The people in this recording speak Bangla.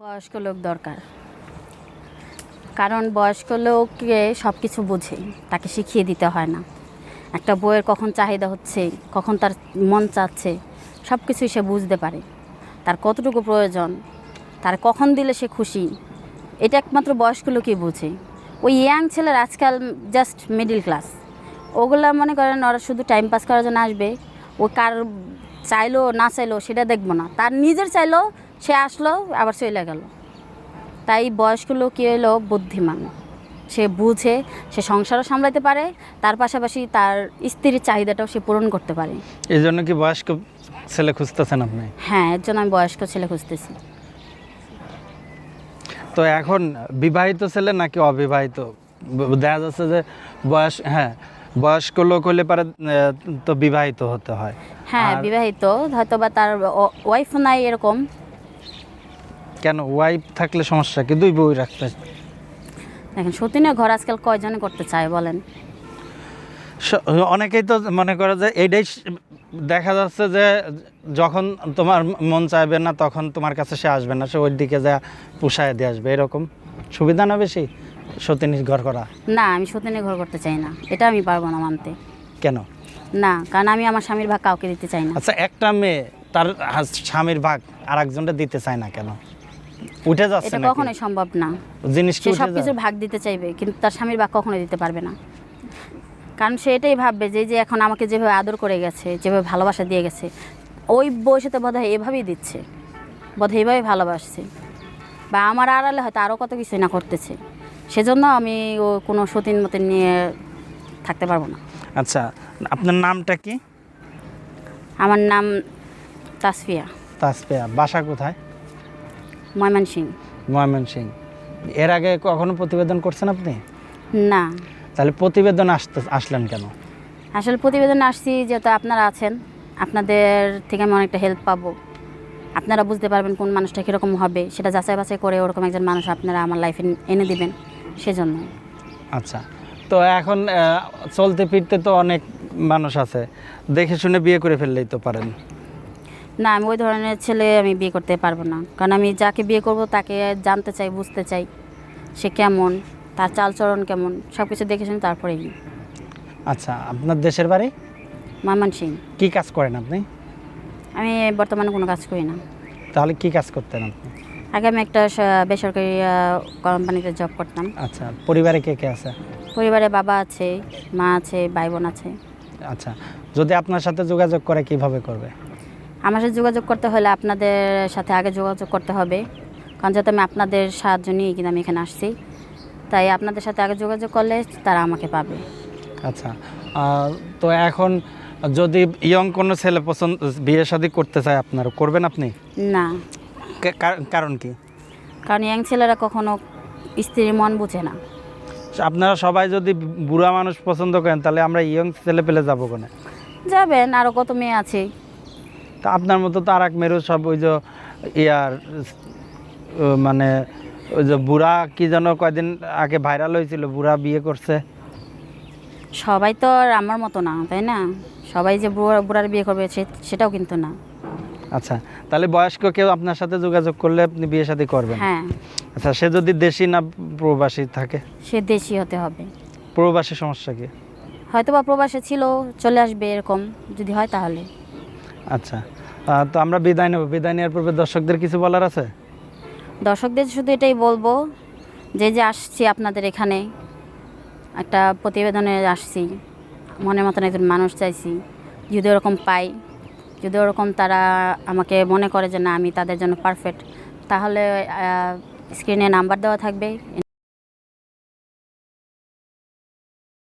বয়স্ক লোক দরকার, কারণ বয়স্ক লোককে সব কিছু বোঝে, তাকে শিখিয়ে দিতে হয় না। একটা বইয়ের কখন চাহিদা হচ্ছে, কখন তার মন চাচ্ছে, সব কিছুই সে বুঝতে পারে। তার কতটুকু প্রয়োজন, তার কখন দিলে সে খুশি, এটা একমাত্র বয়স্ক লোকই বোঝে। ওই ইয়াং ছেলের আজকাল জাস্ট মিডিল ক্লাস, ওগুলা মনে করেন ওরা শুধু টাইম পাস করার জন্য আসবে। ও কার চাইলো না চাইলো সেটা দেখবো না, তার নিজের চাইলো, সে আসলো আবার চলে গেল। তাই বয়স্ক লোক কী হলো, বুদ্ধিমান, সে বুঝে, সে সংসারও সামলাতে পারে, তার পাশাপাশি তার স্ত্রীর চাহিদাটাও সে পূরণ করতে পারে। এই জন্য কি বয়স্ক ছেলে খুঁজতেছেন আপনি? হ্যাঁ, এর জন্য আমি বয়স্ক ছেলে খুঁজতেছি। তো এখন বিবাহিত ছেলে নাকি অবিবাহিত? দেখা যাচ্ছে যে বয়স্ক লোক হলে পারে তো বিবাহিত হতে হয়। হ্যাঁ, বিবাহিত, হয়তো বা তার ওয়াইফ নাই এরকম। কেন ওয়াইফ থাকলে সমস্যা কি? দুই বই রাখতে। দেখেন, সতীনের ঘর আজকাল কয়জনে করতে চায় বলেন? অনেকেই তো মনে করে যে এইটাই দেখা যাচ্ছে যে যখন তোমার মন চাইবে না তখন তোমার কাছে সে আসবে না, সে ওই দিকে যা পুষায় দিয়ে আসবে, এরকম সুবিধা না বেশি সতীনীর ঘর করা? না, আমি সতীনের ঘর করতে চাই না, এটা আমি পারবো না মানতে। কেন? না, কারণ আমি আমার স্বামীর ভাগ কাউকে দিতে চাই না। আচ্ছা, একটা মেয়ে তার স্বামীর ভাগ আর একজনটা দিতে চায় না কেন? উঠে যাচ্ছে এটা নাকি? কখনোই সম্ভব না। জিনিসটা সে উঠে সব যায়? কিছুর ভাগ দিতে চাইবে, কিন্তু তার স্বামীর ভাগ কখনোই দিতে পারবে না। কারণ সে এটাই ভাববে যে এখন আমাকে যেভাবে আদর করে গেছে, যেভাবে ভালোবাসা দিয়ে গেছে, ওই বয়সেতে বোধহয় এভাবেই দিচ্ছে, বোধহয় এভাবেই ভালোবাসছে, বা আমার আড়ালে হয়তো আরও কত কিছুই না করতেছে। সেজন্য আমি কোনো সতীন মতিন নিয়ে থাকতে পারবো না। আচ্ছা, আপনার নামটা কি? আমার নাম তাসফিয়া। তাসফিয়া। বাসা কোথায়? ময়মনসিংহ। ময়মনসিংহ। এর আগে কখনো প্রতিবেদন করছেন আপনি? না, তাহলে প্রতিবেদন আসলেন কেন? আসলে প্রতিবেদনে আসছি যেহেতু আপনারা আছেন, আপনাদের থেকে আমি অনেকটা হেল্প পাবো। আপনারা বুঝতে পারবেন কোন মানুষটা কীরকম হবে, সেটা যাচাই বাছাই করে ওরকম একজন মানুষ আপনারা আমার লাইফে এনে দিবেন, সেজন্য। আচ্ছা, তো এখন চলতে ফিরতে তো অনেক মানুষ আছে, দেখে শুনে বিয়ে করে ফেললেই তো পারেন। না, আমি ওই ধরনের ছেলে আমি বিয়ে করতে পারবো না, কারণ আমি যাকে বিয়ে করব তাকে জানতে চাই, বুঝতে চাই সে কেমন, তার চালচরণ কেমন, সব কিছু দেখে শুনে তারপরেই। আচ্ছা, আপনার দেশের বাড়ি? ময়মনসিংহ। কি কাজ করেন আপনি? আমি বর্তমানে কোনো কাজ করি না। তাহলে কি কাজ করতেন আপনি? আগে আমি একটা বেসরকারি কোম্পানিতে জব করতাম। আচ্ছা, পরিবারে কে কে আছে? পরিবারে বাবা আছে, মা আছে, ভাই বোন আছে। আচ্ছা, যদি আপনার সাথে যোগাযোগ করে কিভাবে করবে? আমার সাথে যোগাযোগ করতে হলে আপনাদের সাথে আগে যোগাযোগ করতে হবে, কারণ যেহেতু আমি আপনাদের সাহায্য নিয়ে কিন্তু আমি এখানে আসছি, তাই আপনাদের সাথে আগে যোগাযোগ করলে তারা আমাকে পাবে। আচ্ছা, তো এখন যদি ইয়ং কোনো ছেলে বিয়ে শাদী করতে চায়, আপনারা করবেন? আপনি না। কারণ কি? কারণ ইয়াং ছেলেরা কখনো স্ত্রীর মন বুঝে না। আপনারা সবাই যদি বুড়া মানুষ পছন্দ করেন, তাহলে আমরা ইয়ং ছেলে পেলে যাবো কোনে? যাবেন, আরও কত মেয়ে আছে। তা আপনার মতো তো আর এক মেয়েরও সব ওই যে মানে ওই যে বুড়া কি যেন কয়দিন আগে ভাইরাল হয়েছিল, বুড়া বিয়ে করছে। সবাই তো আর আমার মতো না, তাই না? সবাই যে বুড়ার বিয়ে করবে সেটাও কিন্তু না। আচ্ছা, তাহলে বয়স্ক কেউ আপনার সাথে যোগাযোগ করলে আপনি বিয়ে শাদী করবেন? হ্যাঁ। আচ্ছা, সে যদি দেশি না প্রবাসী থাকে? সে দেশি হতে হবে। প্রবাসী সমস্যা কি? হয়তো বা প্রবাসে ছিল, চলে আসবে, এরকম যদি হয় তাহলে। আচ্ছা, তো আমরা বিদায় নেব। বিদায় নেওয়ার পূর্বে দর্শকদের কিছু বলার আছে? দর্শকদের শুধু এটাই বলবো যে আসছি আপনাদের এখানে, একটা প্রতিবেদনে আসছি, মনের মতন একজন মানুষ চাইছি। যদি ওরকম পাই, যদি ওরকম তারা আমাকে মনে করে যে না আমি তাদের জন্য পারফেক্ট, তাহলে স্ক্রিনে নাম্বার দেওয়া থাকবে।